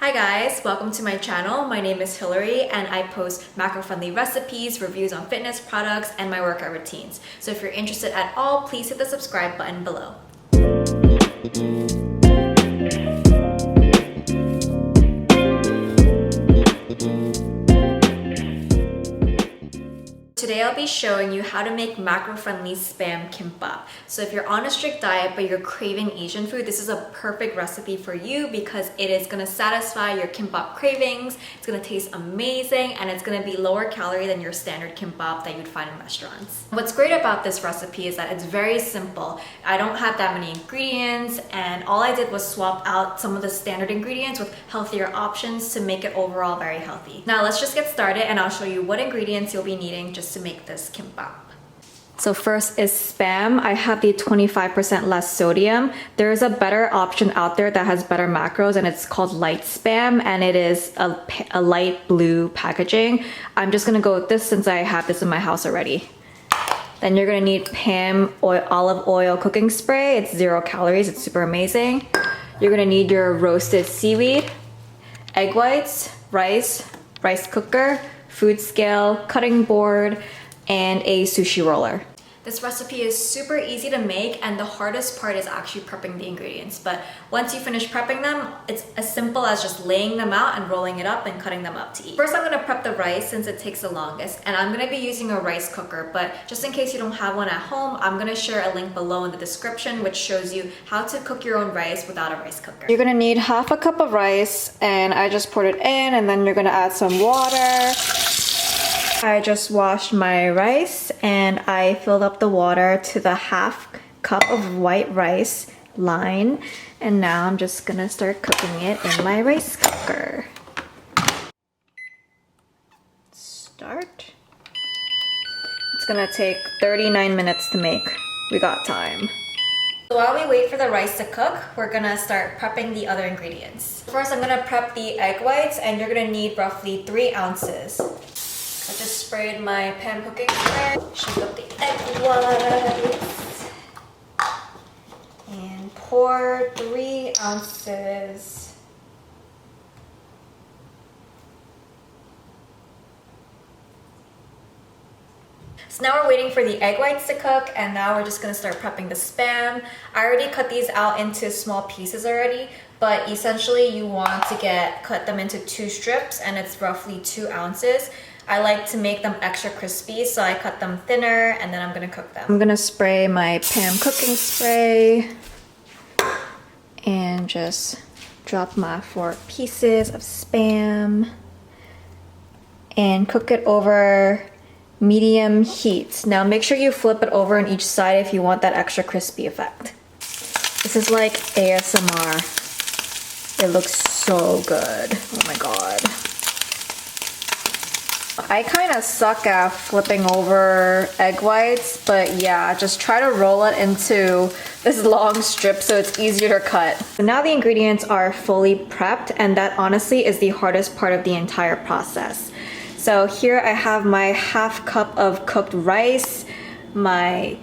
Hi guys, welcome to my channel. My name is Hillary and I post macro-friendly recipes, reviews on fitness products, and my workout routines. So if you're interested at all, please hit the subscribe button below. Today I'll be showing you how to make macro-friendly spam kimbap. So if you're on a strict diet but you're craving Asian food, this is a perfect recipe for you because it is going to satisfy your kimbap cravings, it's going to taste amazing, and it's going to be lower calorie than your standard kimbap that you'd find in restaurants. What's great about this recipe is that it's very simple. I don't have that many ingredients, and all I did was swap out some of the standard ingredients with healthier options to make it overall very healthy. Now let's just get started and I'll show you what ingredients you'll be needing just to make this kimbap. So first is spam. I have the 25% less sodium. There is a better option out there that has better macros, and it's called light spam, and it is a light blue packaging. I'm just gonna go with this since I have this in my house already. Then you're gonna need Pam olive oil cooking spray. It's 0 calories, it's super amazing. You're gonna need your roasted seaweed, egg whites, rice cooker, food scale, cutting board, and a sushi roller. This recipe is super easy to make, and the hardest part is actually prepping the ingredients. But once you finish prepping them, it's as simple as just laying them out and rolling it up and cutting them up to eat. First, I'm gonna prep the rice since it takes the longest, and I'm gonna be using a rice cooker, but just in case you don't have one at home, I'm gonna share a link below in the description which shows you how to cook your own rice without a rice cooker. You're gonna need half a cup of rice, and I just poured it in, and then you're gonna add some water. I just washed my rice and I filled up the water to the half cup of white rice line, and now I'm just gonna start cooking it in my rice cooker. Start. It's gonna take 39 minutes to make. We got time. So while we wait for the rice to cook, we're gonna start prepping the other ingredients. First, I'm gonna prep the egg whites, and you're gonna need roughly 3 ounces. I just sprayed my pan cooking spray, shake up the egg whites, and pour 3 ounces. So now we're waiting for the egg whites to cook, and now we're just gonna start prepping the spam. I already cut these out into small pieces already, but essentially you want to cut them into 2 strips, and it's roughly 2 ounces. I like to make them extra crispy, so I cut them thinner and then I'm gonna cook them. I'm gonna spray my Pam cooking spray and just drop my 4 pieces of spam and cook it over medium heat. Now make sure you flip it over on each side if you want that extra crispy effect. This is like ASMR. It looks so good. Oh my god. I kind of suck at flipping over egg whites, but yeah, just try to roll it into this long strip so it's easier to cut. So now the ingredients are fully prepped, and that honestly is the hardest part of the entire process. So here I have my half cup of cooked rice, my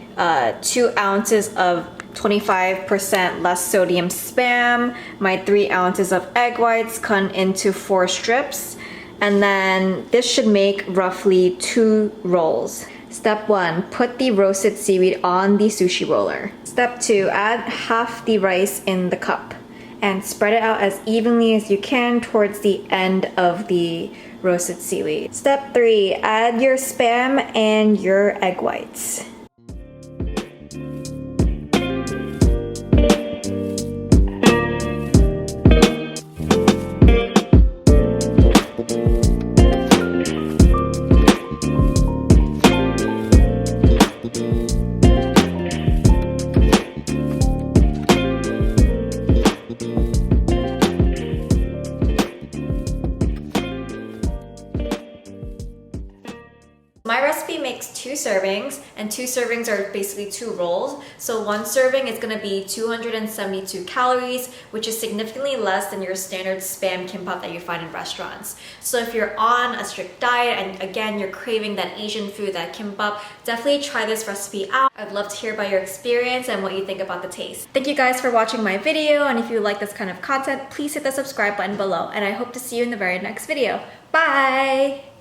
2 ounces of 25% less sodium spam, my 3 ounces of egg whites cut into 4 strips, and then this should make roughly 2 rolls. Step 1, put the roasted seaweed on the sushi roller. Step 2, add half the rice in the cup and spread it out as evenly as you can towards the end of the roasted seaweed. Step 3, add your spam and your egg whites. My recipe makes 2 servings, and 2 servings are basically 2 rolls. So 1 serving is gonna be 272 calories, which is significantly less than your standard Spam kimbap that you find in restaurants. So if you're on a strict diet and again, you're craving that Asian food, that kimbap, definitely try this recipe out. I'd love to hear about your experience and what you think about the taste. Thank you guys for watching my video, and if you like this kind of content, please hit the subscribe button below, and I hope to see you in the very next video. Bye!